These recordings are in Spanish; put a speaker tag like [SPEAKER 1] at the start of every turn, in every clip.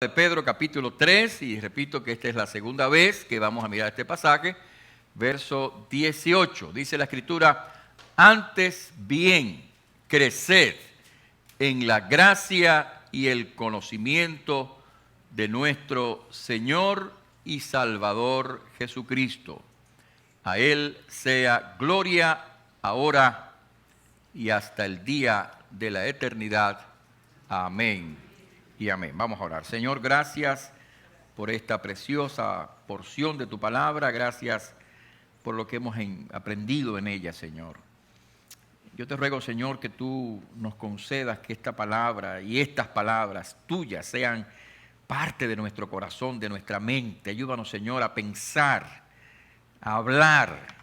[SPEAKER 1] De Pedro capítulo 3, y repito que esta es la segunda vez que vamos a mirar este pasaje, verso 18. Dice la Escritura: antes bien, creced en la gracia y el conocimiento de nuestro Señor y Salvador Jesucristo. A Él sea gloria ahora y hasta el día de la eternidad. Amén y amén. Vamos a orar. Señor, gracias por esta preciosa porción de tu palabra. Gracias por lo que hemos aprendido en ella, Señor. Yo te ruego, Señor, que tú nos concedas que esta palabra y estas palabras tuyas sean parte de nuestro corazón, de nuestra mente. Ayúdanos, Señor, a pensar, a hablar,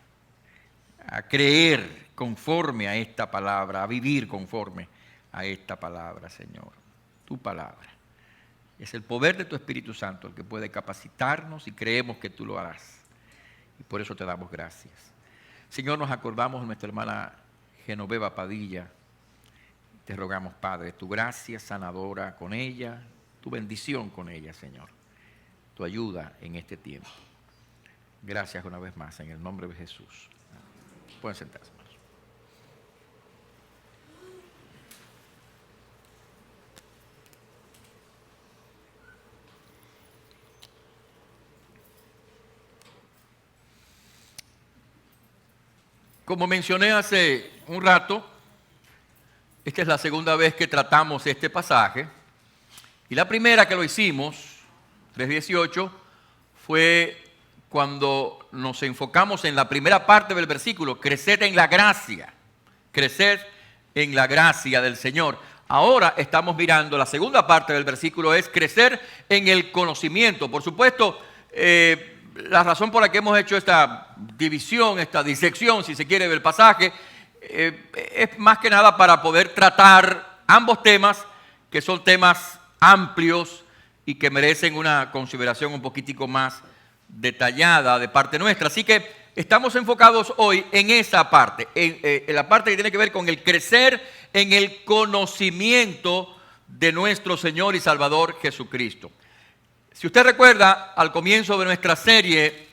[SPEAKER 1] a creer conforme a esta palabra, a vivir conforme a esta palabra, Señor. Tu palabra. Es el poder de tu Espíritu Santo el que puede capacitarnos y creemos que tú lo harás. Y por eso te damos gracias. Señor, nos acordamos de nuestra hermana Genoveva Padilla. Te rogamos, Padre, tu gracia sanadora con ella, tu bendición con ella, Señor. Tu ayuda en este tiempo. Gracias una vez más en el nombre de Jesús. Pueden sentarse. Como mencioné hace un rato, esta es la segunda vez que tratamos este pasaje. Y la primera que lo hicimos, 3:18, fue cuando nos enfocamos en la primera parte del versículo, creced en la gracia. Creced en la gracia del Señor. Ahora estamos mirando la segunda parte del versículo, es crecer en el conocimiento. Por supuesto, la razón por la que hemos hecho esta división, esta disección, si se quiere, del pasaje, es más que nada para poder tratar ambos temas, que son temas amplios y que merecen una consideración un poquitico más detallada de parte nuestra. Así que estamos enfocados hoy en esa parte, en la parte que tiene que ver con el crecer en el conocimiento de nuestro Señor y Salvador Jesucristo. Si usted recuerda, al comienzo de nuestra serie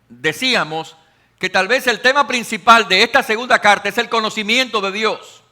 [SPEAKER 1] decíamos que tal vez el tema principal de esta segunda carta es el conocimiento de Dios.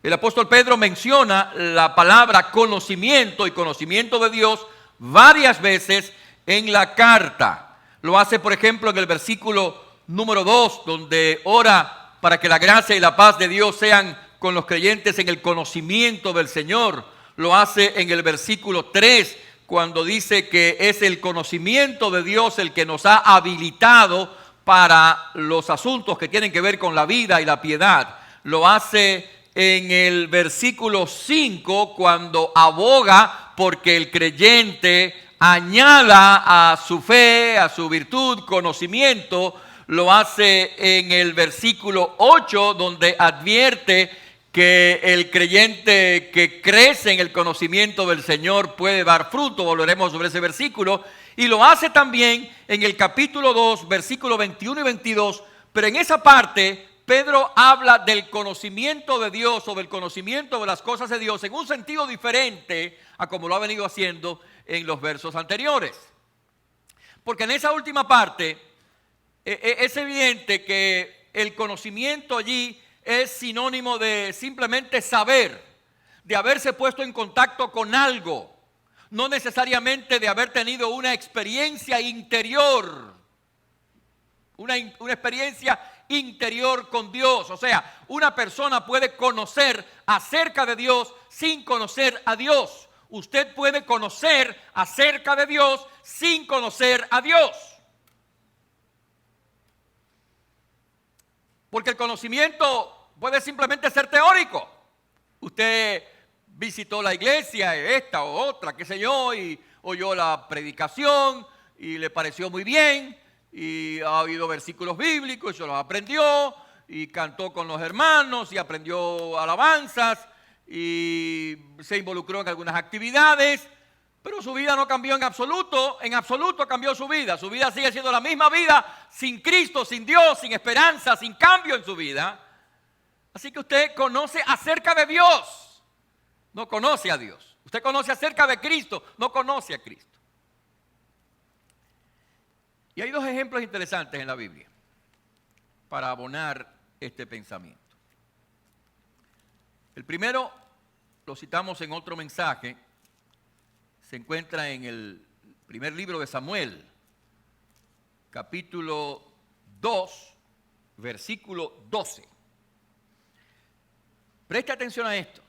[SPEAKER 1] El apóstol Pedro menciona la palabra conocimiento y conocimiento de Dios varias veces en la carta. Lo hace, por ejemplo, en el versículo número 2, donde ora para que la gracia y la paz de Dios sean con los creyentes en el conocimiento del Señor. Lo hace en el versículo 3, cuando dice que es el conocimiento de Dios el que nos ha habilitado para los asuntos que tienen que ver con la vida y la piedad. Lo hace en el versículo 5, cuando aboga porque el creyente añada a su fe, a su virtud, conocimiento. Lo hace en el versículo 8, donde advierte que el creyente que crece en el conocimiento del Señor puede dar fruto. Volveremos sobre ese versículo. Y lo hace también en el capítulo 2, versículos 21 y 22. Pero en esa parte, Pedro habla del conocimiento de Dios o del conocimiento de las cosas de Dios en un sentido diferente a como lo ha venido haciendo en los versos anteriores. Porque en esa última parte es evidente que el conocimiento allí es sinónimo de simplemente saber, de haberse puesto en contacto con algo, no necesariamente de haber tenido una experiencia interior, una experiencia interior con Dios. O sea, una persona puede conocer acerca de Dios sin conocer a Dios. Usted puede conocer acerca de Dios sin conocer a Dios. Porque el conocimiento puede simplemente ser teórico. Usted visitó la iglesia, esta o otra, qué sé yo, y oyó la predicación y le pareció muy bien, y ha oído versículos bíblicos y se los aprendió, y cantó con los hermanos y aprendió alabanzas y se involucró en algunas actividades. Pero su vida no cambió en absoluto cambió su vida. Su vida sigue siendo la misma vida sin Cristo, sin Dios, sin esperanza, sin cambio en su vida. Así que usted conoce acerca de Dios, no conoce a Dios. Usted conoce acerca de Cristo, no conoce a Cristo. Y hay dos ejemplos interesantes en la Biblia para abonar este pensamiento. El primero lo citamos en otro mensaje, se encuentra en el primer libro de Samuel, capítulo 2, versículo 12. Preste atención a esto,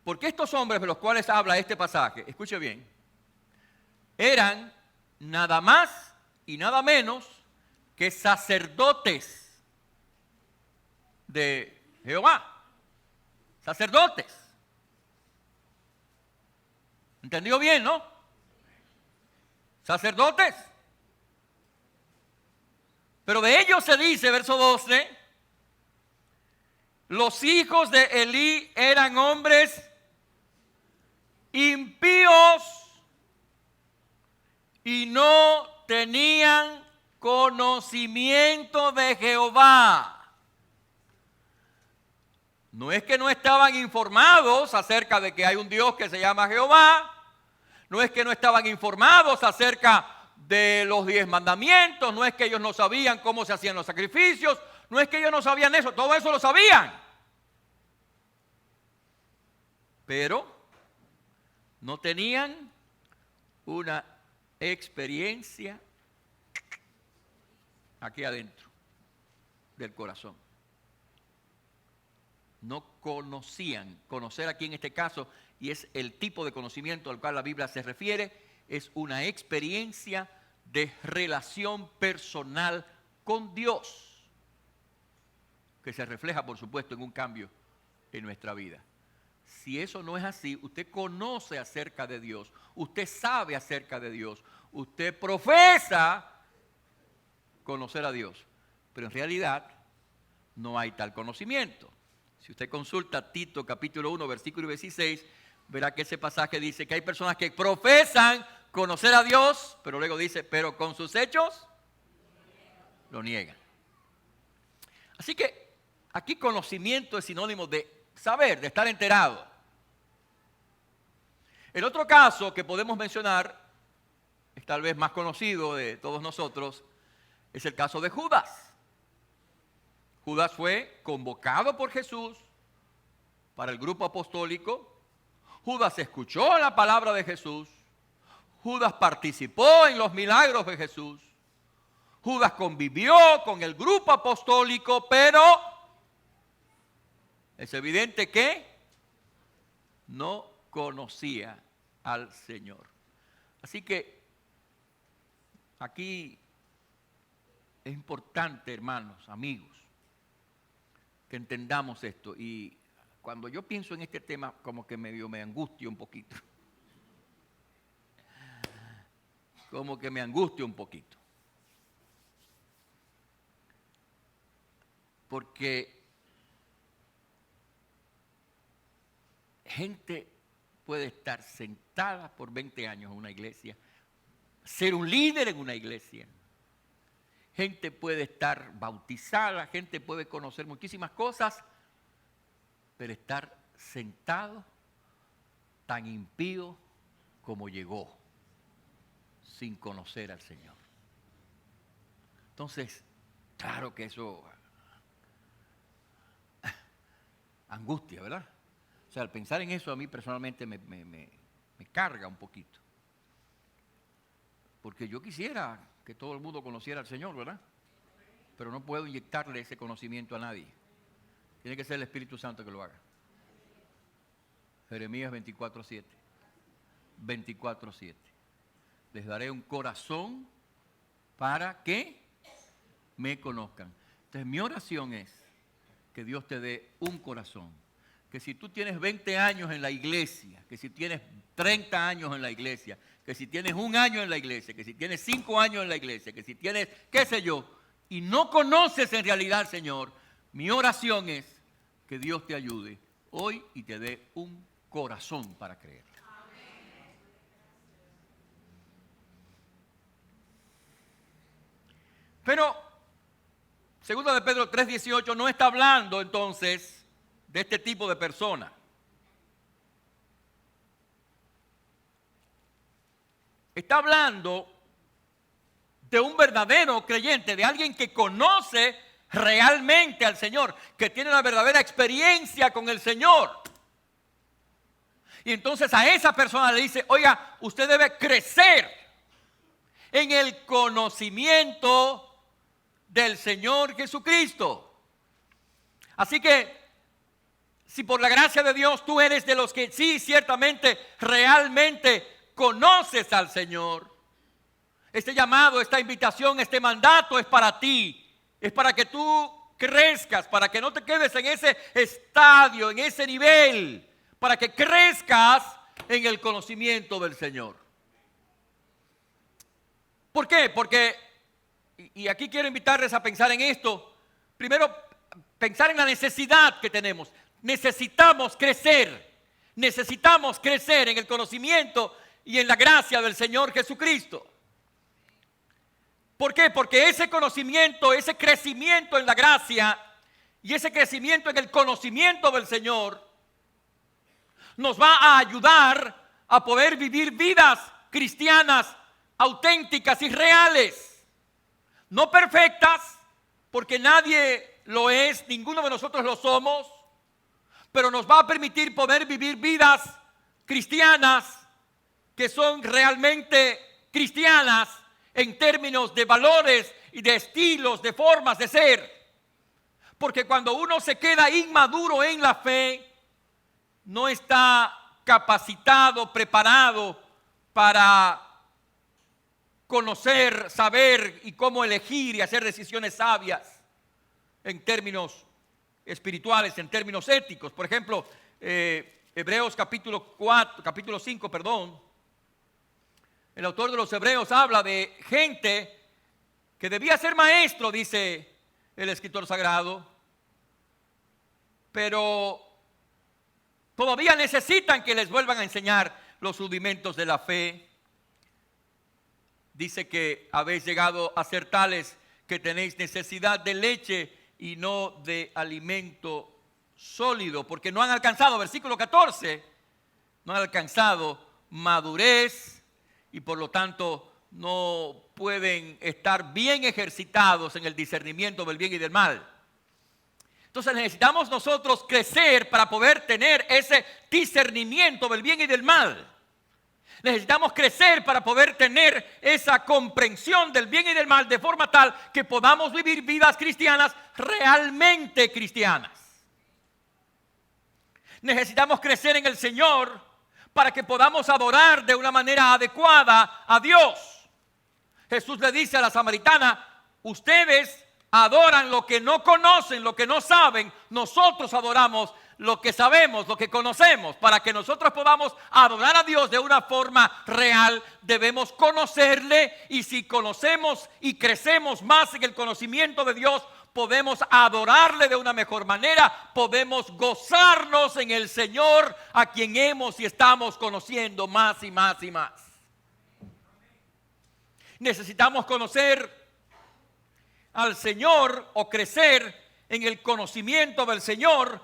[SPEAKER 1] porque estos hombres de los cuales habla este pasaje, escuche bien, eran nada más y nada menos que sacerdotes de Jehová. Sacerdotes. ¿Entendió bien, no? Sacerdotes. Pero de ellos se dice, verso 12, los hijos de Elí eran hombres impíos y no tenían conocimiento de Jehová. No es que no estaban informados acerca de que hay un Dios que se llama Jehová, no es que no estaban informados acerca de los 10 mandamientos, no es que ellos no sabían cómo se hacían los sacrificios, no es que ellos no sabían eso, todo eso lo sabían. Pero no tenían una experiencia aquí adentro del corazón. No conocían. Conocer aquí en este caso, y es el tipo de conocimiento al cual la Biblia se refiere, es una experiencia de relación personal con Dios, que se refleja, por supuesto, en un cambio en nuestra vida. Si eso no es así, usted conoce acerca de Dios, usted sabe acerca de Dios, usted profesa conocer a Dios, pero en realidad no hay tal conocimiento. Si usted consulta Tito capítulo 1, versículo 16, verá que ese pasaje dice que hay personas que profesan conocer a Dios, pero luego dice, pero con sus hechos lo niegan. Así que aquí conocimiento es sinónimo de saber, de estar enterado. El otro caso que podemos mencionar, es tal vez más conocido de todos nosotros, es el caso de Judas. Judas fue convocado por Jesús para el grupo apostólico. Judas escuchó la palabra de Jesús. Judas participó en los milagros de Jesús. Judas convivió con el grupo apostólico, pero es evidente que no conocía al Señor. Así que aquí es importante, hermanos, amigos, que entendamos esto. Y cuando yo pienso en este tema, como que me angustia un poquito. Como que me angustia un poquito. Porque gente puede estar sentada por 20 años en una iglesia, ser un líder en una iglesia. Gente puede estar bautizada, gente puede conocer muchísimas cosas, pero estar sentado tan impío como llegó, sin conocer al Señor. Entonces, claro que eso angustia, ¿verdad? O sea, al pensar en eso a mí personalmente me carga un poquito. Porque yo quisiera que todo el mundo conociera al Señor, ¿verdad? Pero no puedo inyectarle ese conocimiento a nadie. Tiene que ser el Espíritu Santo que lo haga. Jeremías 24:7. 24:7. Les daré un corazón para que me conozcan. Entonces mi oración es que Dios te dé un corazón. Que si tú tienes 20 años en la iglesia, que si tienes 30 años en la iglesia, que si tienes 1 año en la iglesia, que si tienes 5 años en la iglesia, que si tienes, qué sé yo, y no conoces en realidad al Señor, mi oración es que Dios te ayude hoy y te dé un corazón para creer. Pero, segunda de Pedro 3:18 no está hablando entonces de este tipo de persona. está hablando de un verdadero creyente, de alguien que conoce realmente al Señor, que tiene una verdadera experiencia con el Señor. Y entonces a esa persona le dice, oiga, usted debe crecer en el conocimiento del Señor Jesucristo. Así que, si por la gracia de Dios tú eres de los que sí, ciertamente, realmente conoces al Señor, este llamado, esta invitación, este mandato es para ti. Es para que tú crezcas, para que no te quedes en ese estadio, en ese nivel, para que crezcas en el conocimiento del Señor. ¿Por qué? Porque, y aquí quiero invitarles a pensar en esto, primero pensar en la necesidad que tenemos. Necesitamos crecer en el conocimiento y en la gracia del Señor Jesucristo. ¿Por qué? Porque ese conocimiento, ese crecimiento en la gracia y ese crecimiento en el conocimiento del Señor nos va a ayudar a poder vivir vidas cristianas auténticas y reales. No perfectas, porque nadie lo es, ninguno de nosotros lo somos, pero nos va a permitir poder vivir vidas cristianas que son realmente cristianas en términos de valores y de estilos, de formas de ser. Porque cuando uno se queda inmaduro en la fe, no está capacitado, preparado para conocer, saber y cómo elegir y hacer decisiones sabias en términos espirituales, en términos éticos. Por ejemplo, Hebreos capítulo 5, el autor de los Hebreos habla de gente que debía ser maestro, dice el escritor sagrado, pero todavía necesitan que les vuelvan a enseñar los rudimentos de la fe. Dice que habéis llegado a ser tales que tenéis necesidad de leche y no de alimento sólido, porque no han alcanzado, versículo 14, no han alcanzado madurez y por lo tanto no pueden estar bien ejercitados en el discernimiento del bien y del mal. Entonces necesitamos nosotros crecer para poder tener ese discernimiento del bien y del mal. Necesitamos crecer para poder tener esa comprensión del bien y del mal de forma tal que podamos vivir vidas cristianas realmente cristianas. Necesitamos crecer en el Señor para que podamos adorar de una manera adecuada a Dios. Jesús le dice a la samaritana, ustedes adoran lo que no conocen, lo que no saben. Nosotros adoramos lo que sabemos, lo que conocemos. Para que nosotros podamos adorar a Dios de una forma real, debemos conocerle. Y si conocemos y crecemos más en el conocimiento de Dios, podemos adorarle de una mejor manera, podemos gozarnos en el Señor a quien hemos y estamos conociendo más y más y más. Necesitamos conocer al Señor o crecer en el conocimiento del Señor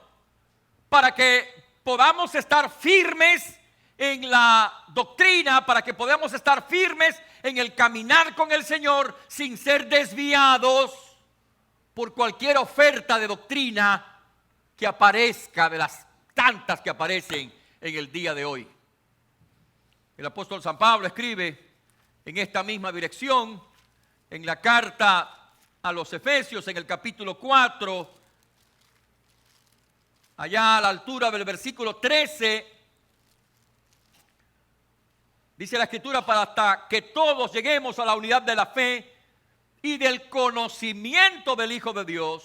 [SPEAKER 1] para que podamos estar firmes en la doctrina, para que podamos estar firmes en el caminar con el Señor sin ser desviados por cualquier oferta de doctrina que aparezca, de las tantas que aparecen en el día de hoy. El apóstol San Pablo escribe en esta misma dirección, en la carta a los Efesios, en el capítulo 4, allá a la altura del versículo 13, dice la Escritura, para hasta que todos lleguemos a la unidad de la fe y del conocimiento del Hijo de Dios,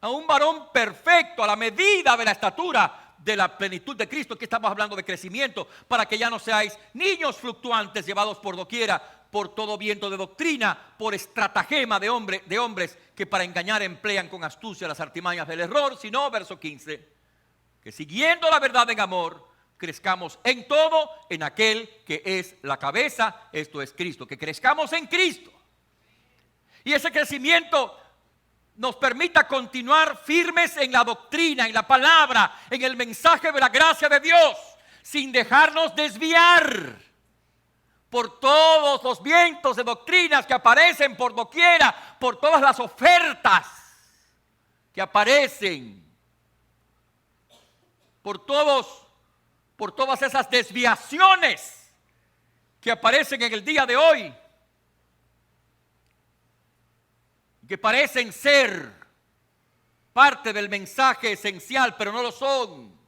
[SPEAKER 1] a un varón perfecto, a la medida de la estatura de la plenitud de Cristo. Aquí estamos hablando de crecimiento, para que ya no seáis niños fluctuantes llevados por doquiera, por todo viento de doctrina, por estratagema de hombres que para engañar emplean con astucia las artimañas del error, sino, verso 15, que siguiendo la verdad en amor, crezcamos en todo en aquel que es la cabeza, esto es Cristo, que crezcamos en Cristo. Y ese crecimiento nos permita continuar firmes en la doctrina, en la palabra, en el mensaje de la gracia de Dios, sin dejarnos desviar. por todos los vientos de doctrinas que aparecen por doquiera, por todas las ofertas que aparecen, por todas esas desviaciones que aparecen en el día de hoy, que parecen ser parte del mensaje esencial, pero no lo son,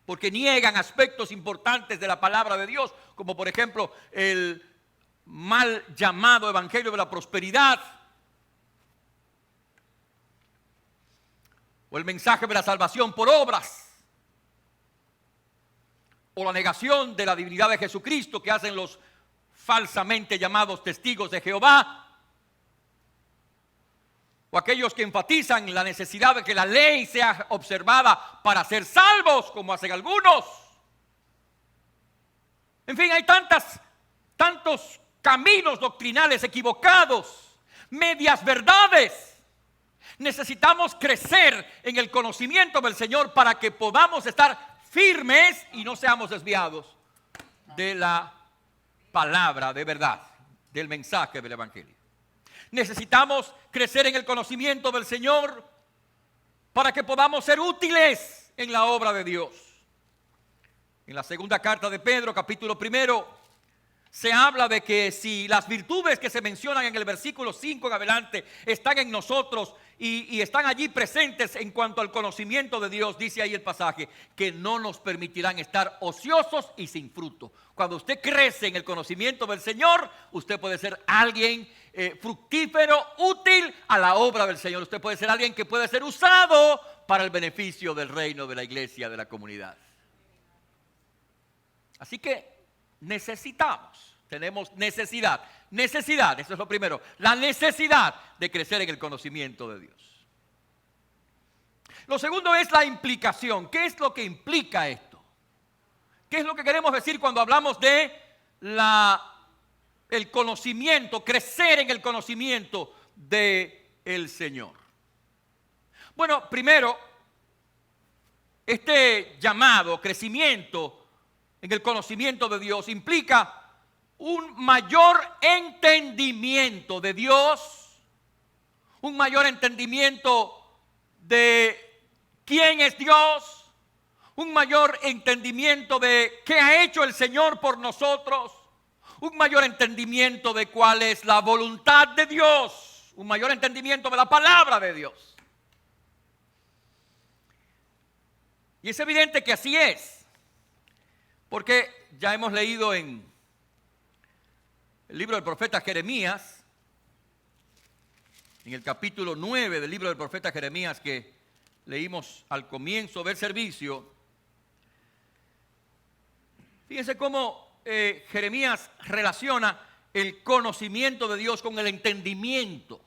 [SPEAKER 1] porque niegan aspectos importantes de la palabra de Dios, como por ejemplo el mal llamado evangelio de la prosperidad, o el mensaje de la salvación por obras, o la negación de la divinidad de Jesucristo que hacen los falsamente llamados testigos de Jehová, o aquellos que enfatizan la necesidad de que la ley sea observada para ser salvos, como hacen algunos. En fin, hay tantos caminos doctrinales equivocados, medias verdades. Necesitamos crecer en el conocimiento del Señor para que podamos estar firmes y no seamos desviados de la palabra de verdad, del mensaje del evangelio. Necesitamos crecer en el conocimiento del Señor para que podamos ser útiles en la obra de Dios. En la segunda carta de Pedro, capítulo 1, se habla de que si las virtudes que se mencionan en el versículo 5 en adelante están en nosotros y están allí presentes en cuanto al conocimiento de Dios, dice ahí el pasaje, que no nos permitirán estar ociosos y sin fruto. Cuando usted crece en el conocimiento del Señor, usted puede ser alguien fructífero, útil a la obra del Señor. Usted puede ser alguien que puede ser usado para el beneficio del reino, de la iglesia, de la comunidad. Así que tenemos necesidad, eso es lo primero, la necesidad de crecer en el conocimiento de Dios. Lo segundo es la implicación. ¿Qué es lo que implica esto? ¿Qué es lo que queremos decir cuando hablamos de el conocimiento, crecer en el conocimiento del Señor? Bueno, primero, este llamado crecimiento en el conocimiento de Dios implica un mayor entendimiento de Dios, un mayor entendimiento de quién es Dios, un mayor entendimiento de qué ha hecho el Señor por nosotros, un mayor entendimiento de cuál es la voluntad de Dios, un mayor entendimiento de la palabra de Dios. Y es evidente que así es. Porque ya hemos leído en el libro del profeta Jeremías, en el capítulo 9 del libro del profeta Jeremías que leímos al comienzo del servicio. Fíjense cómo Jeremías relaciona el conocimiento de Dios con el entendimiento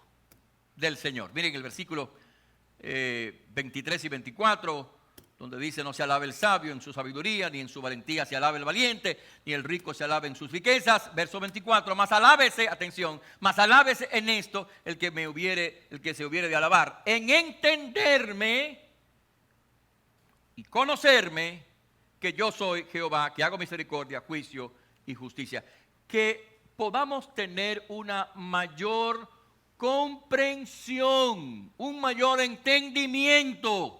[SPEAKER 1] del Señor. Miren el versículo 23 y 24. Donde dice: no se alabe el sabio en su sabiduría, ni en su valentía se alabe el valiente, ni el rico se alabe en sus riquezas. Verso 24, mas alábese, atención, mas alábese en esto el que se hubiere de alabar, en entenderme y conocerme que yo soy Jehová, que hago misericordia, juicio y justicia. Que podamos tener una mayor comprensión, un mayor entendimiento.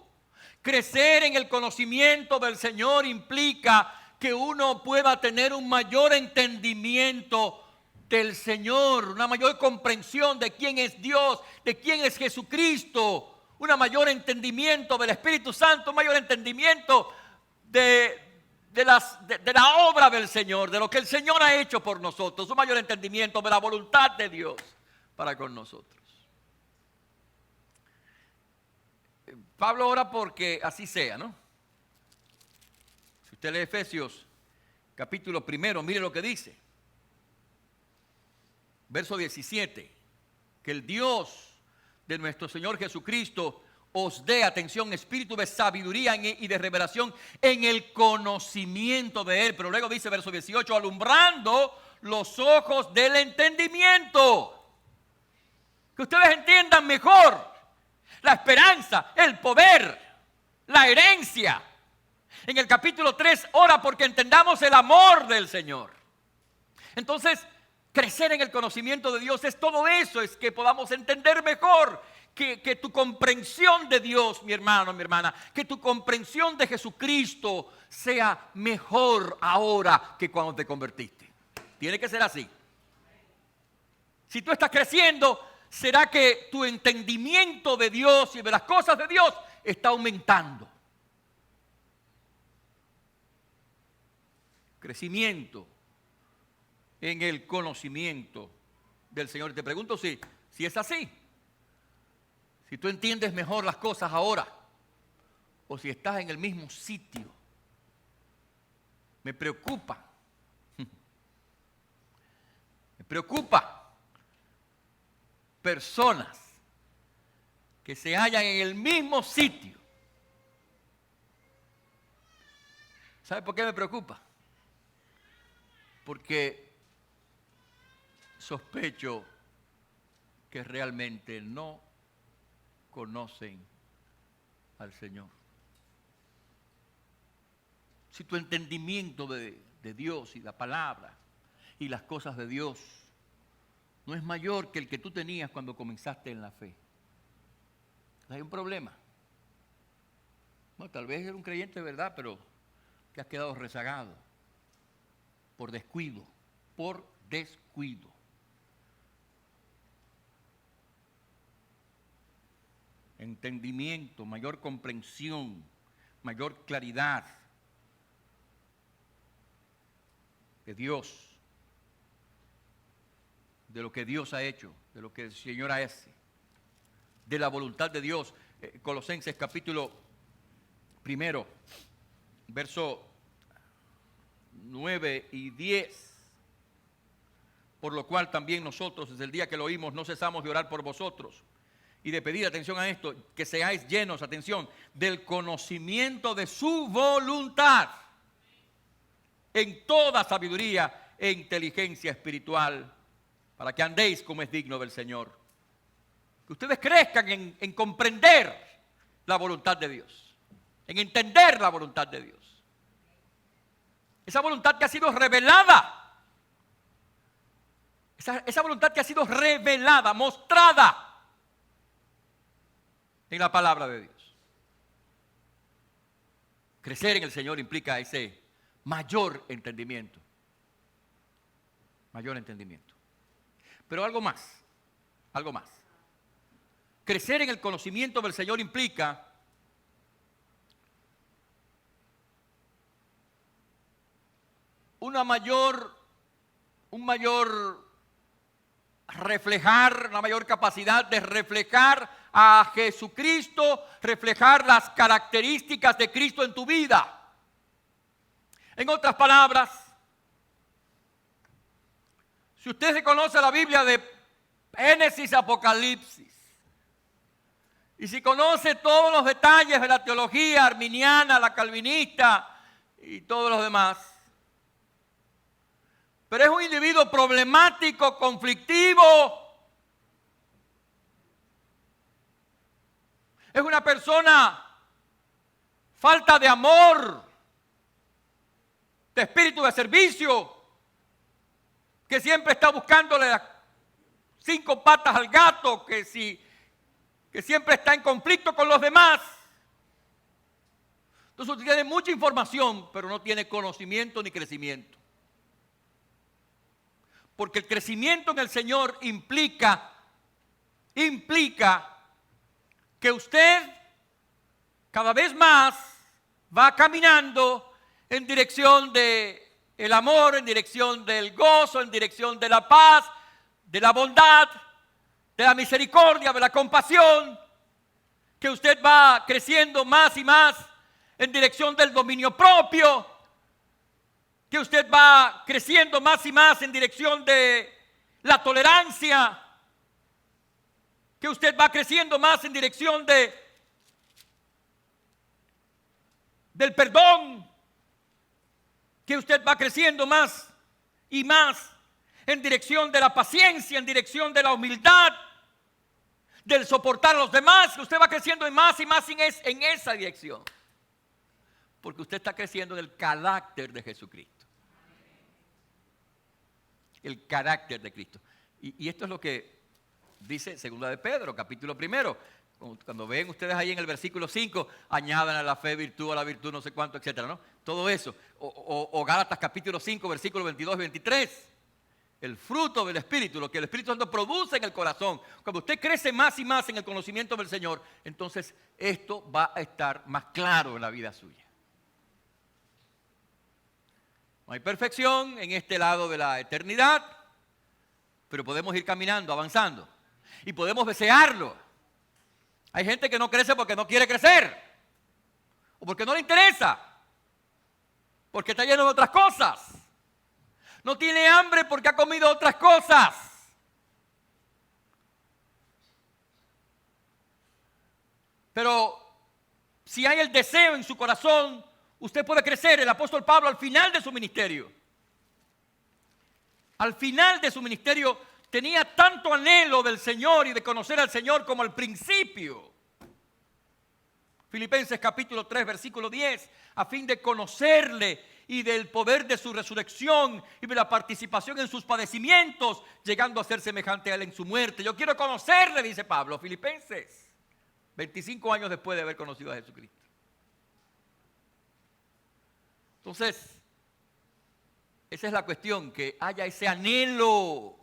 [SPEAKER 1] Crecer en el conocimiento del Señor implica que uno pueda tener un mayor entendimiento del Señor, una mayor comprensión de quién es Dios, de quién es Jesucristo, un mayor entendimiento del Espíritu Santo, un mayor entendimiento de la obra del Señor, de lo que el Señor ha hecho por nosotros, un mayor entendimiento de la voluntad de Dios para con nosotros. Pablo ora porque así sea, ¿no? Si usted lee Efesios capítulo 1, mire lo que dice. Verso 17. Que el Dios de nuestro Señor Jesucristo os dé, atención, espíritu de sabiduría y de revelación en el conocimiento de Él. Pero luego dice, verso 18, alumbrando los ojos del entendimiento. Que ustedes entiendan mejor la esperanza, el poder, la herencia. En el capítulo 3 ora porque entendamos el amor del Señor. Entonces, crecer en el conocimiento de Dios es todo eso, es que podamos entender mejor, que tu comprensión de Dios, mi hermano, mi hermana, que tu comprensión de Jesucristo sea mejor ahora que cuando te convertiste. Tiene que ser así. Si tú estás creciendo, será que tu entendimiento de Dios y de las cosas de Dios está aumentando. Crecimiento en el conocimiento del Señor. Te pregunto si es así. Si tú entiendes mejor las cosas ahora o si estás en el mismo sitio. Me preocupa. Me preocupa personas que se hallan en el mismo sitio. ¿Sabe por qué me preocupa? Porque sospecho que realmente no conocen al Señor. Si tu entendimiento de Dios y la palabra y las cosas de Dios no es mayor que el que tú tenías cuando comenzaste en la fe, hay un problema. Bueno, tal vez eres un creyente de verdad, pero que has quedado rezagado por descuido, por descuido. Entendimiento, mayor comprensión, mayor claridad de Dios, de lo que Dios ha hecho, de lo que el Señor hace, de la voluntad de Dios. Colosenses capítulo 1, verso 9 y 10. Por lo cual también nosotros, desde el día que lo oímos, no cesamos de orar por vosotros y de pedir, atención a esto, que seáis llenos, atención, del conocimiento de su voluntad en toda sabiduría e inteligencia espiritual, para que andéis como es digno del Señor. Que ustedes crezcan en comprender la voluntad de Dios, en entender la voluntad de Dios. Esa voluntad que ha sido revelada, esa voluntad que ha sido revelada, mostrada en la palabra de Dios. Crecer en el Señor implica ese mayor entendimiento. Mayor entendimiento. Pero algo más, algo más. Crecer en el conocimiento del Señor implica un mayor reflejar, una mayor capacidad de reflejar a Jesucristo, reflejar las características de Cristo en tu vida. En otras palabras, si usted se conoce la Biblia de Génesis a Apocalipsis, y si conoce todos los detalles de la teología arminiana, la calvinista y todos los demás, pero es un individuo problemático, conflictivo, es una persona falta de amor, de espíritu de servicio, que siempre está buscándole las 5 patas al gato, que siempre está en conflicto con los demás. Entonces usted tiene mucha información, pero no tiene conocimiento ni crecimiento. Porque el crecimiento en el Señor implica que usted cada vez más va caminando en dirección del amor, en dirección del gozo, en dirección de la paz, de la bondad, de la misericordia, de la compasión, que usted va creciendo más y más en dirección del dominio propio, que usted va creciendo más y más en dirección de la tolerancia, que usted va creciendo más en dirección del perdón, que usted va creciendo más y más en dirección de la paciencia, en dirección de la humildad, del soportar a los demás, que usted va creciendo más y más en esa dirección. Porque usted está creciendo en el carácter de Jesucristo. el carácter de Cristo. Y esto es lo que dice 2 de Pedro, capítulo 1. Cuando ven ustedes ahí en el versículo 5, añadan a la fe virtud, a la virtud no sé cuánto, etcétera, ¿no? Todo eso. O Gálatas capítulo 5, versículos 22 y 23. El fruto del Espíritu, lo que el Espíritu Santo produce en el corazón. Cuando usted crece más y más en el conocimiento del Señor, entonces esto va a estar más claro en la vida suya. No hay perfección en este lado de la eternidad, pero podemos ir caminando, avanzando. Y podemos desearlo. Hay gente que no crece porque no quiere crecer. O porque no le interesa. Porque está lleno de otras cosas. No tiene hambre porque ha comido otras cosas. Pero si hay el deseo en su corazón, usted puede crecer. El apóstol Pablo al final de su ministerio, tenía tanto anhelo del Señor y de conocer al Señor como al principio. Filipenses capítulo 3, versículo 10, a fin de conocerle y del poder de su resurrección y de la participación en sus padecimientos, llegando a ser semejante a él en su muerte. Yo quiero conocerle, dice Pablo, Filipenses, 25 años después de haber conocido a Jesucristo. Entonces, esa es la cuestión, que haya ese anhelo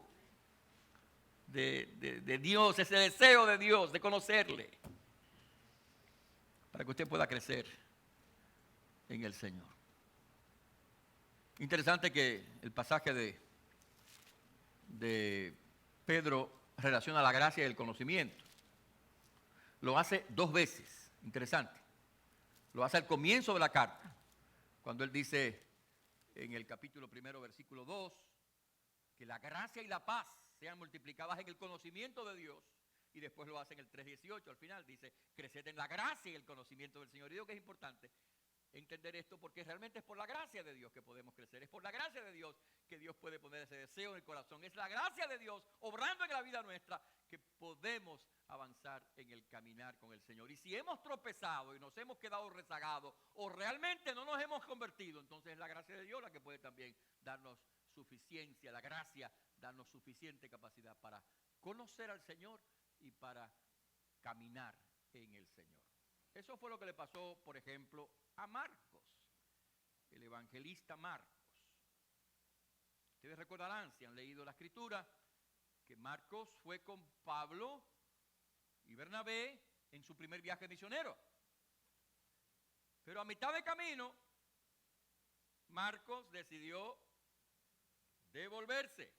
[SPEAKER 1] de Dios, ese deseo de Dios, de conocerle, para que usted pueda crecer en el Señor. Interesante que el pasaje de Pedro relaciona la gracia y el conocimiento. Lo hace 2 veces, interesante. Lo hace al comienzo de la carta, cuando él dice en el capítulo 1, versículo 2, que la gracia y la paz sean multiplicadas en el conocimiento de Dios. Y después lo hace en el 3:18, al final dice, creced en la gracia y el conocimiento del Señor. Y digo que es importante entender esto porque realmente es por la gracia de Dios que podemos crecer. Es por la gracia de Dios que Dios puede poner ese deseo en el corazón. Es la gracia de Dios obrando en la vida nuestra que podemos avanzar en el caminar con el Señor. Y si hemos tropezado y nos hemos quedado rezagados o realmente no nos hemos convertido, entonces es la gracia de Dios la que puede también darnos suficiencia, la gracia, darnos suficiente capacidad para conocer al Señor y para caminar en el Señor. Eso fue lo que le pasó, por ejemplo, a Marcos, el evangelista Marcos. Ustedes recordarán, si han leído la Escritura, que Marcos fue con Pablo y Bernabé en su primer viaje misionero. Pero a mitad de camino, Marcos decidió devolverse.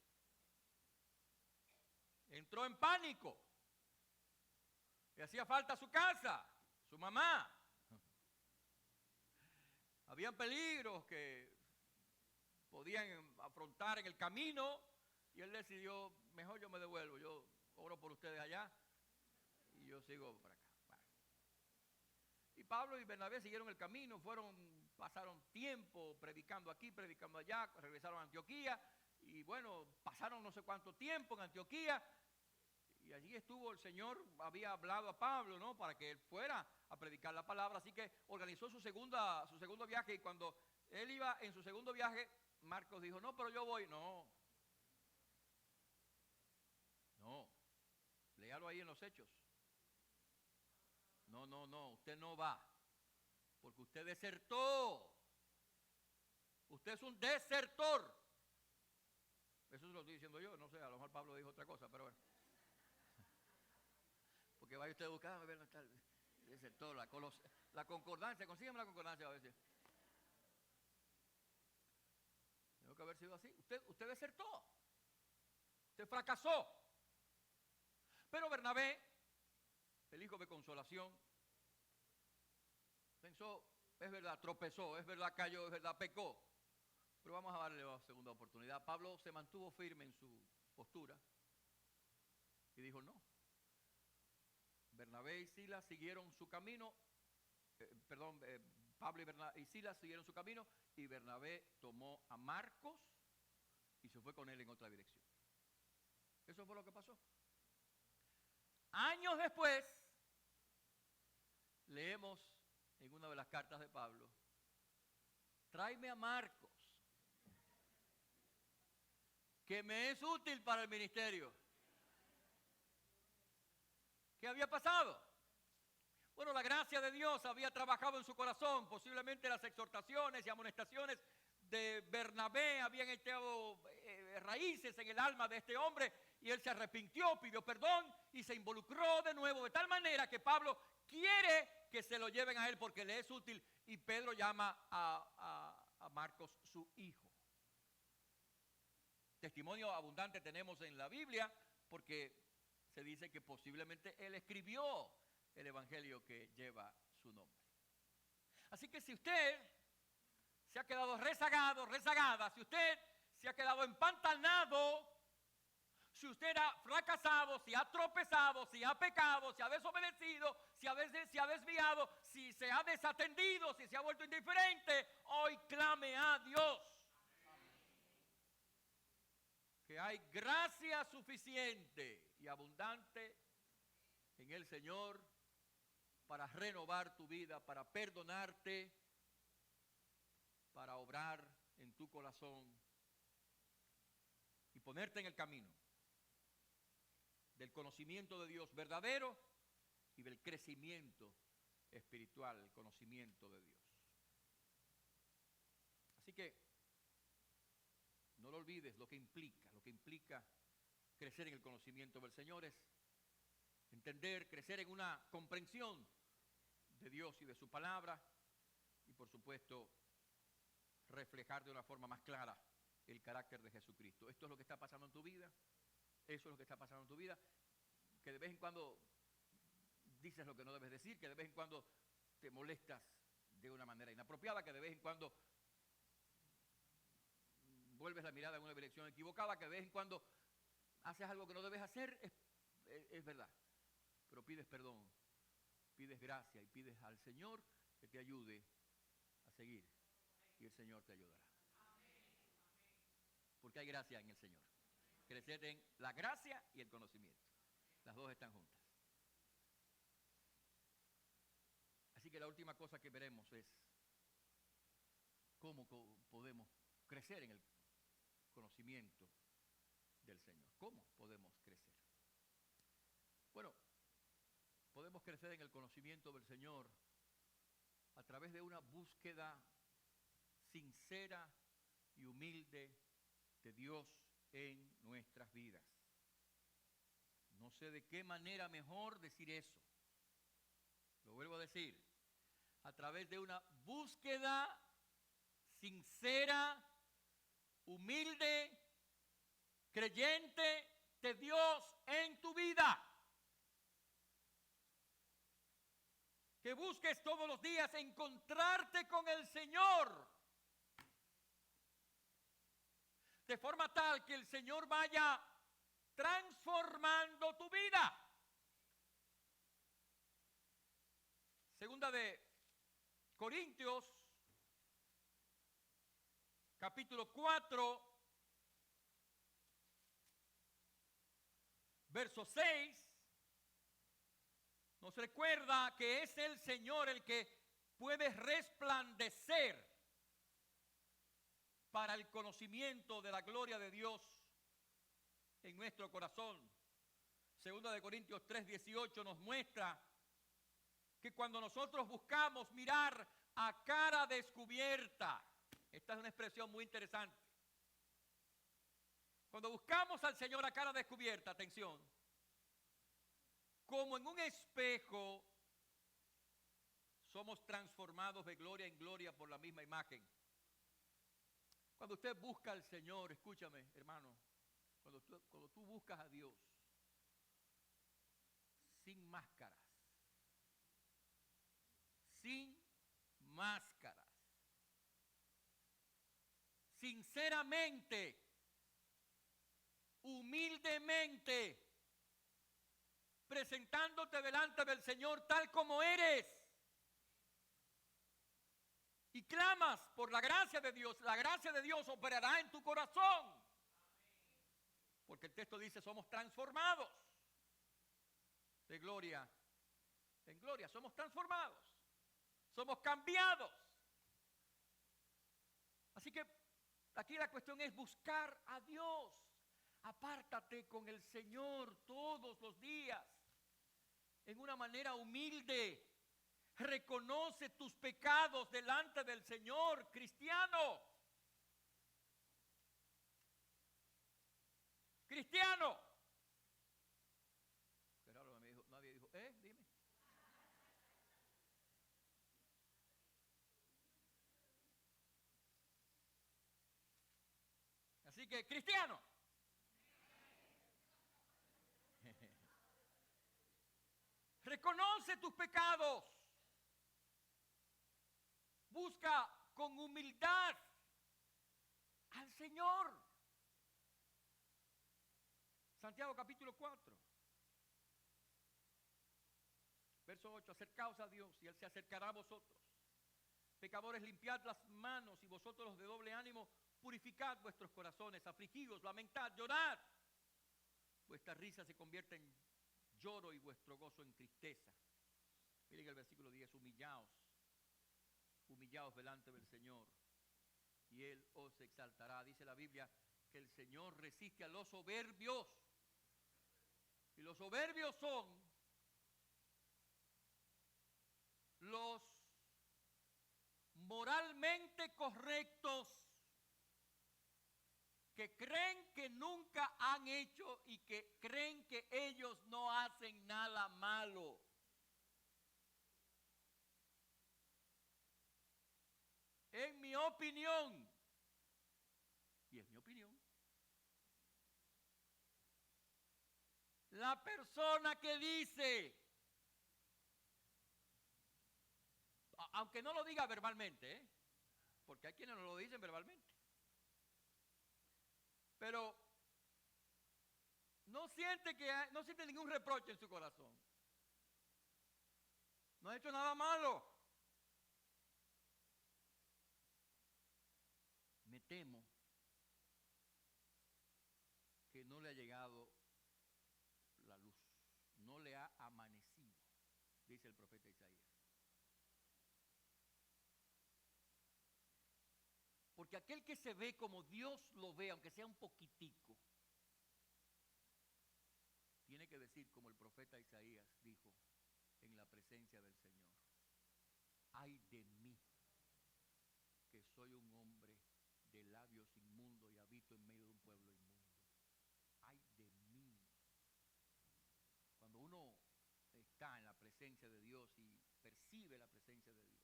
[SPEAKER 1] Entró en pánico. Le hacía falta su casa, su mamá. Habían peligros que podían afrontar en el camino y él decidió, mejor yo me devuelvo, yo oro por ustedes allá y yo sigo por acá. Bueno. Y Pablo y Bernabé siguieron el camino, pasaron tiempo predicando aquí, predicando allá, regresaron a Antioquía y bueno, pasaron no sé cuánto tiempo en Antioquía. Y allí estuvo el Señor, había hablado a Pablo, ¿no? Para que él fuera a predicar la palabra. Así que organizó su segundo viaje. Y cuando él iba en su segundo viaje, Marcos dijo, no, pero yo voy. No. Léalo ahí en los Hechos. No, usted no va. Porque usted desertó. Usted es un desertor. Eso se lo estoy diciendo yo. No sé, a lo mejor Pablo dijo otra cosa, pero bueno. Porque vaya usted a buscar, a ver dónde está el desertor, la concordancia, consígueme la concordancia a ver si. Tengo que haber sido así. Usted desertó. Usted fracasó. Pero Bernabé, el hijo de consolación, pensó, es verdad, tropezó, es verdad, cayó, es verdad, pecó. Pero vamos a darle una segunda oportunidad. Pablo se mantuvo firme en su postura y dijo no. Bernabé y Silas siguieron su camino, Pablo y Silas siguieron su camino y Bernabé tomó a Marcos y se fue con él en otra dirección. Eso fue lo que pasó. Años después, leemos en una de las cartas de Pablo, tráeme a Marcos. que me es útil para el ministerio. ¿Qué había pasado? Bueno, la gracia de Dios había trabajado en su corazón, posiblemente las exhortaciones y amonestaciones de Bernabé habían echado raíces en el alma de este hombre y él se arrepintió, pidió perdón y se involucró de nuevo, de tal manera que Pablo quiere que se lo lleven a él porque le es útil y Pedro llama a Marcos su hijo. Testimonio abundante tenemos en la Biblia porque se dice que posiblemente él escribió el evangelio que lleva su nombre. Así que si usted se ha quedado rezagado, rezagada, si usted se ha quedado empantanado, si usted ha fracasado, si ha tropezado, si ha pecado, si ha desobedecido, si ha desviado, si se ha desatendido, si se ha vuelto indiferente, hoy clame a Dios. Que hay gracia suficiente y abundante en el Señor para renovar tu vida, para perdonarte, para obrar en tu corazón y ponerte en el camino del conocimiento de Dios verdadero y del crecimiento espiritual, el conocimiento de Dios. Así que no lo olvides, lo que implica crecer en el conocimiento del Señor es entender, crecer en una comprensión de Dios y de su palabra y por supuesto reflejar de una forma más clara el carácter de Jesucristo. Esto es lo que está pasando en tu vida, eso es lo que está pasando en tu vida, que de vez en cuando dices lo que no debes decir, que de vez en cuando te molestas de una manera inapropiada, que de vez en cuando vuelves la mirada en una dirección equivocada, que de vez en cuando haces algo que no debes hacer, es verdad. Pero pides perdón, pides gracia y pides al Señor que te ayude a seguir. Y el Señor te ayudará. Porque hay gracia en el Señor. Crecer en la gracia y el conocimiento. Las dos están juntas. Así que la última cosa que veremos es cómo podemos crecer en el conocimiento del Señor. ¿Cómo podemos crecer? Bueno, podemos crecer en el conocimiento del Señor a través de una búsqueda sincera y humilde de Dios en nuestras vidas. No sé de qué manera mejor decir eso. Lo vuelvo a decir. A través de una búsqueda sincera, humilde, creyente de Dios en tu vida. Que busques todos los días encontrarte con el Señor. De forma tal que el Señor vaya transformando tu vida. Segunda de Corintios, capítulo 4, verso 6, nos recuerda que es el Señor el que puede resplandecer para el conocimiento de la gloria de Dios en nuestro corazón. Segunda de Corintios 3:18 nos muestra que cuando nosotros buscamos mirar a cara descubierta, esta es una expresión muy interesante. Cuando buscamos al Señor a cara descubierta, atención, como en un espejo, somos transformados de gloria en gloria por la misma imagen. Cuando usted busca al Señor, escúchame, hermano, cuando tú buscas a Dios sin máscaras, sinceramente, humildemente, presentándote delante del Señor tal como eres, y clamas por la gracia de Dios operará en tu corazón. Porque el texto dice, somos transformados de gloria en gloria, somos transformados, somos cambiados. Así que aquí la cuestión es buscar a Dios Apártate con el Señor todos los días en una manera humilde. Reconoce tus pecados delante del Señor, cristiano. Cristiano. Gerardo me dijo, nadie dijo, dime. Así que, cristiano. Reconoce tus pecados. Busca con humildad al Señor. Santiago capítulo 4. Verso 8. Acercaos a Dios y Él se acercará a vosotros. Pecadores, limpiad las manos, y vosotros los de doble ánimo, purificad vuestros corazones. Afligidos, lamentad, llorad. Vuestra risa se convierte en lloro y vuestro gozo en tristeza. Miren el versículo 10, humillaos delante del Señor y Él os exaltará. Dice la Biblia que el Señor resiste a los soberbios. Y los soberbios son los moralmente correctos, que creen que nunca han hecho y que creen que ellos no hacen nada malo. En mi opinión, y es mi opinión, la persona que dice, aunque no lo diga verbalmente, porque hay quienes no lo dicen verbalmente, pero no siente ningún reproche en su corazón. No ha hecho nada malo. Me temo que no le ha llegado la luz, no le ha amanecido, dice el profeta Isaías. Porque aquel que se ve como Dios lo ve, aunque sea un poquitico, tiene que decir como el profeta Isaías dijo en la presencia del Señor: ay de mí, que soy un hombre de labios inmundos y habito en medio de un pueblo inmundo. Ay de mí. Cuando uno está en la presencia de Dios y percibe la presencia de Dios,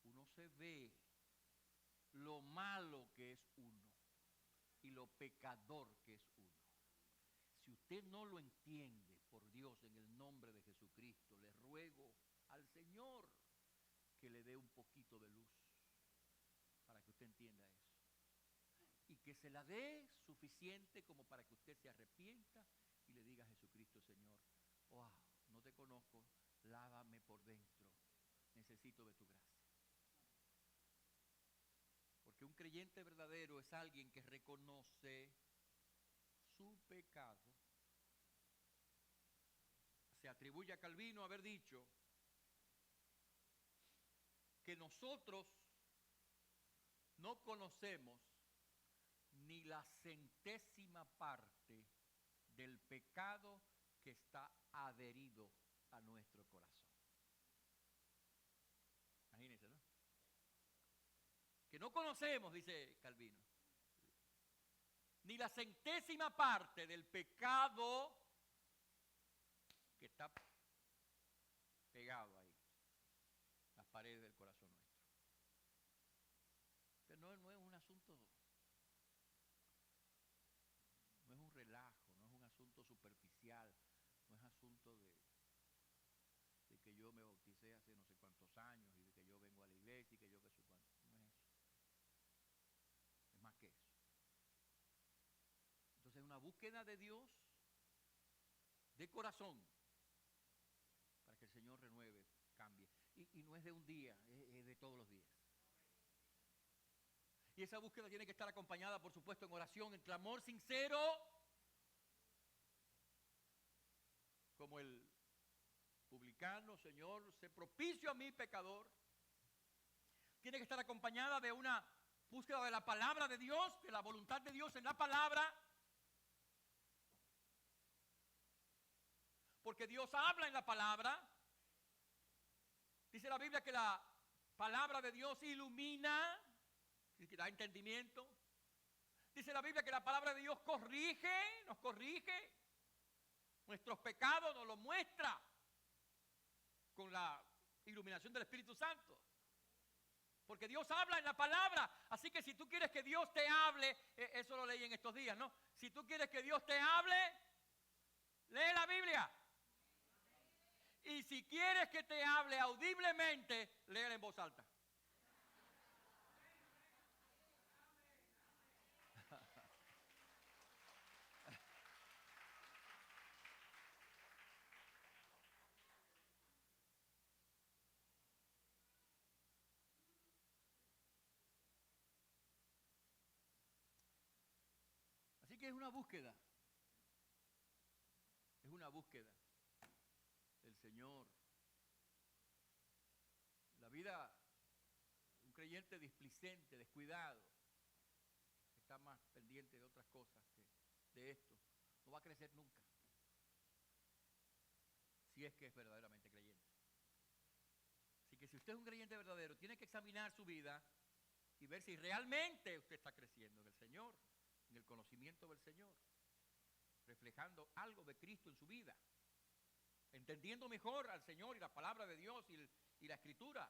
[SPEAKER 1] uno se ve lo malo que es uno y lo pecador que es uno. Si usted no lo entiende, por Dios, en el nombre de Jesucristo, le ruego al Señor que le dé un poquito de luz para que usted entienda eso. Y que se la dé suficiente como para que usted se arrepienta y le diga a Jesucristo: Señor, wow, no te conozco, lávame por dentro, necesito de tu gracia. Porque un creyente verdadero es alguien que reconoce su pecado. Se atribuye a Calvino haber dicho que nosotros no conocemos ni la centésima parte del pecado que está adherido a nuestro corazón. Imagínense, ¿no? Que no conocemos, dice Calvino, ni la centésima parte del pecado que está pegado ahí, las paredes del corazón nuestro. Que no es un asunto, no es un relajo, no es un asunto superficial, no es asunto de que yo me bauticé hace no sé cuántos años y de que yo vengo a la iglesia y que yo que sé cuánto. No es eso. Es más que eso. Entonces es una búsqueda de Dios de corazón para que el Señor renueve, cambie. Y no es de un día, es de todos los días. Y esa búsqueda tiene que estar acompañada, por supuesto, en oración, en clamor sincero, como el publicano: Señor, sé propicio a mí, pecador. Tiene que estar acompañada de una búsqueda de la palabra de Dios, de la voluntad de Dios en la palabra, porque Dios habla en la palabra. Dice la Biblia que la palabra de Dios ilumina, que da entendimiento. Dice la Biblia que la palabra de Dios nos corrige. Nuestros pecados nos los muestra con la iluminación del Espíritu Santo. Porque Dios habla en la palabra. Así que si tú quieres que Dios te hable, eso lo leí en estos días, ¿no? Si tú quieres que Dios te hable, lee la Biblia. Y si quieres que te hable audiblemente, léela en voz alta. Así que es una búsqueda. Es una búsqueda del Señor. La vida, un creyente displicente, descuidado, que está más pendiente de otras cosas que de esto, no va a crecer nunca. Si es que es verdaderamente creyente. Así que si usted es un creyente verdadero, tiene que examinar su vida y ver si realmente usted está creciendo en el Señor, en el conocimiento del Señor, reflejando algo de Cristo en su vida, entendiendo mejor al Señor y la palabra de Dios y la Escritura.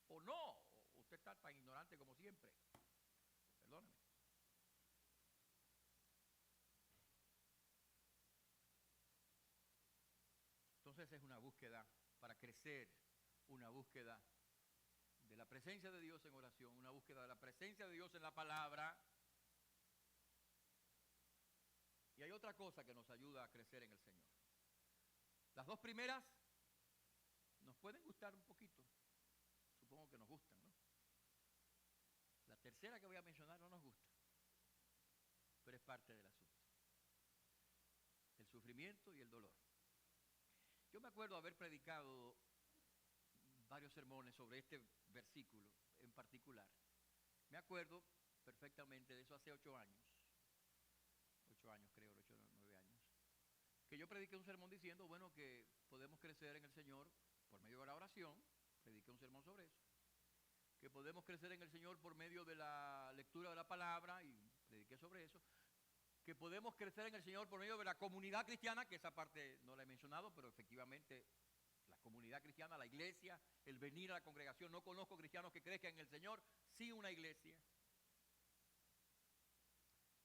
[SPEAKER 1] O no, o usted está tan ignorante como siempre. Perdóname. Entonces es una búsqueda para crecer, una búsqueda de la presencia de Dios en oración, una búsqueda de la presencia de Dios en la palabra. Y hay otra cosa que nos ayuda a crecer en el Señor. Las dos primeras nos pueden gustar un poquito. Supongo que nos gustan, ¿no? La tercera que voy a mencionar no nos gusta, pero es parte del asunto. El sufrimiento y el dolor. Yo me acuerdo haber predicado varios sermones sobre este versículo en particular. Me acuerdo perfectamente de eso hace 8 años. 8 años creo, 8 o 9 años. Que yo prediqué un sermón diciendo, bueno, que podemos crecer en el Señor por medio de la oración. Prediqué un sermón sobre eso. Que podemos crecer en el Señor por medio de la lectura de la palabra, y prediqué sobre eso. Que podemos crecer en el Señor por medio de la comunidad cristiana, que esa parte no la he mencionado, pero efectivamente la comunidad cristiana, la iglesia, el venir a la congregación. No conozco cristianos que crezcan en el Señor sin una iglesia.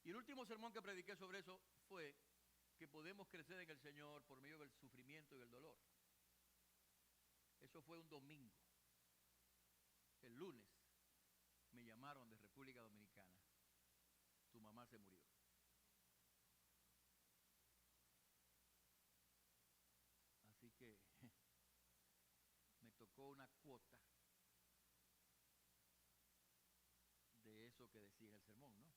[SPEAKER 1] Y el último sermón que prediqué sobre eso fue que podemos crecer en el Señor por medio del sufrimiento y el dolor. Eso fue un domingo. El lunes me llamaron de República Dominicana. Tu mamá se murió. Así que me tocó una cuota de eso que decía en el sermón, ¿no?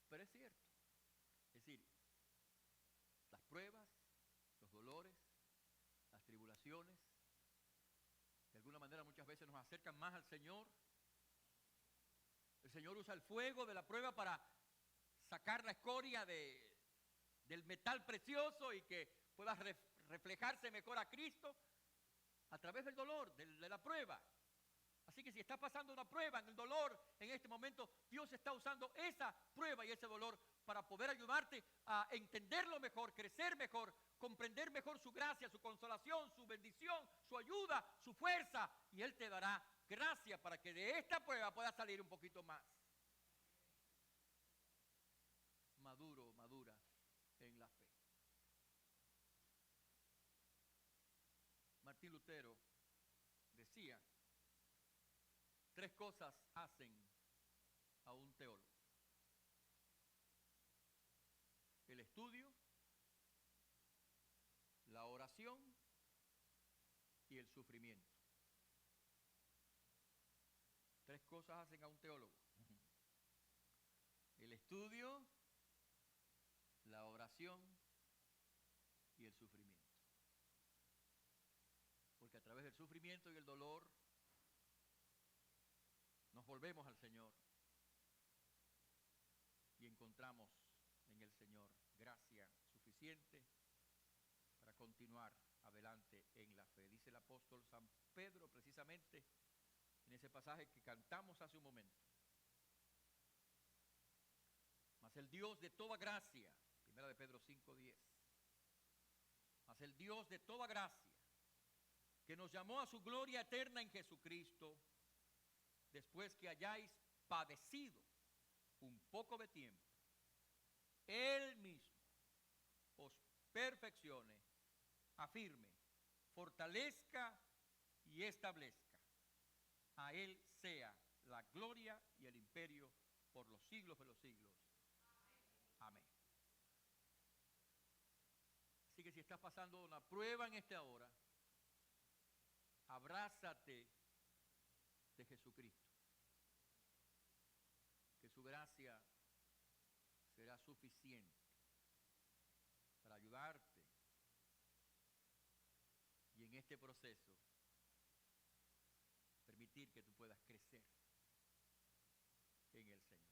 [SPEAKER 1] Pero es cierto. Es decir, las pruebas, los dolores, las tribulaciones, de alguna manera muchas veces nos acercan más al Señor. El Señor usa el fuego de la prueba para sacar la escoria del metal precioso y que pueda reflejarse mejor a Cristo a través del dolor, de la prueba. Así que si está pasando una prueba en el dolor en este momento, Dios está usando esa prueba y ese dolor para poder ayudarte a entenderlo mejor, crecer mejor, comprender mejor su gracia, su consolación, su bendición, su ayuda, su fuerza. Y Él te dará gracia para que de esta prueba puedas salir un poquito más maduro, madura en la fe. Martín Lutero decía, 3 cosas hacen a un teólogo: el estudio, la oración y el sufrimiento. 3 cosas hacen a un teólogo: el estudio, la oración y el sufrimiento. Porque a través del sufrimiento y el dolor nos volvemos al Señor y encontramos en el Señor gracia suficiente. suficiente para continuar adelante en la fe. Dice el apóstol San Pedro precisamente en ese pasaje que cantamos hace un momento. Mas el Dios de toda gracia, primera de Pedro 5:10, mas el Dios de toda gracia, que nos llamó a su gloria eterna en Jesucristo, después que hayáis padecido un poco de tiempo, Él mismo os perfeccione, afirme, fortalezca y establezca. A Él sea la gloria y el imperio por los siglos de los siglos. Amén. Así que si estás pasando una prueba en esta hora, abrázate de Jesucristo, que su gracia será suficiente para ayudarte y en este proceso permitir que tú puedas crecer en el Señor.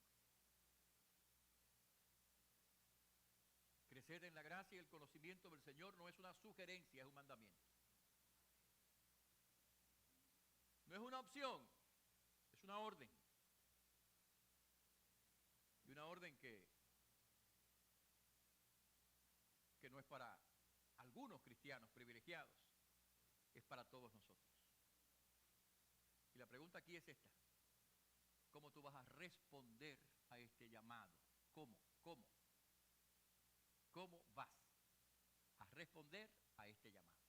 [SPEAKER 1] Crecer en la gracia y el conocimiento del Señor no es una sugerencia, es un mandamiento. No es una opción, es una orden. Y una orden que no es para algunos cristianos privilegiados, es para todos nosotros. Y la pregunta aquí es esta: ¿cómo tú vas a responder a este llamado? ¿Cómo vas a responder a este llamado?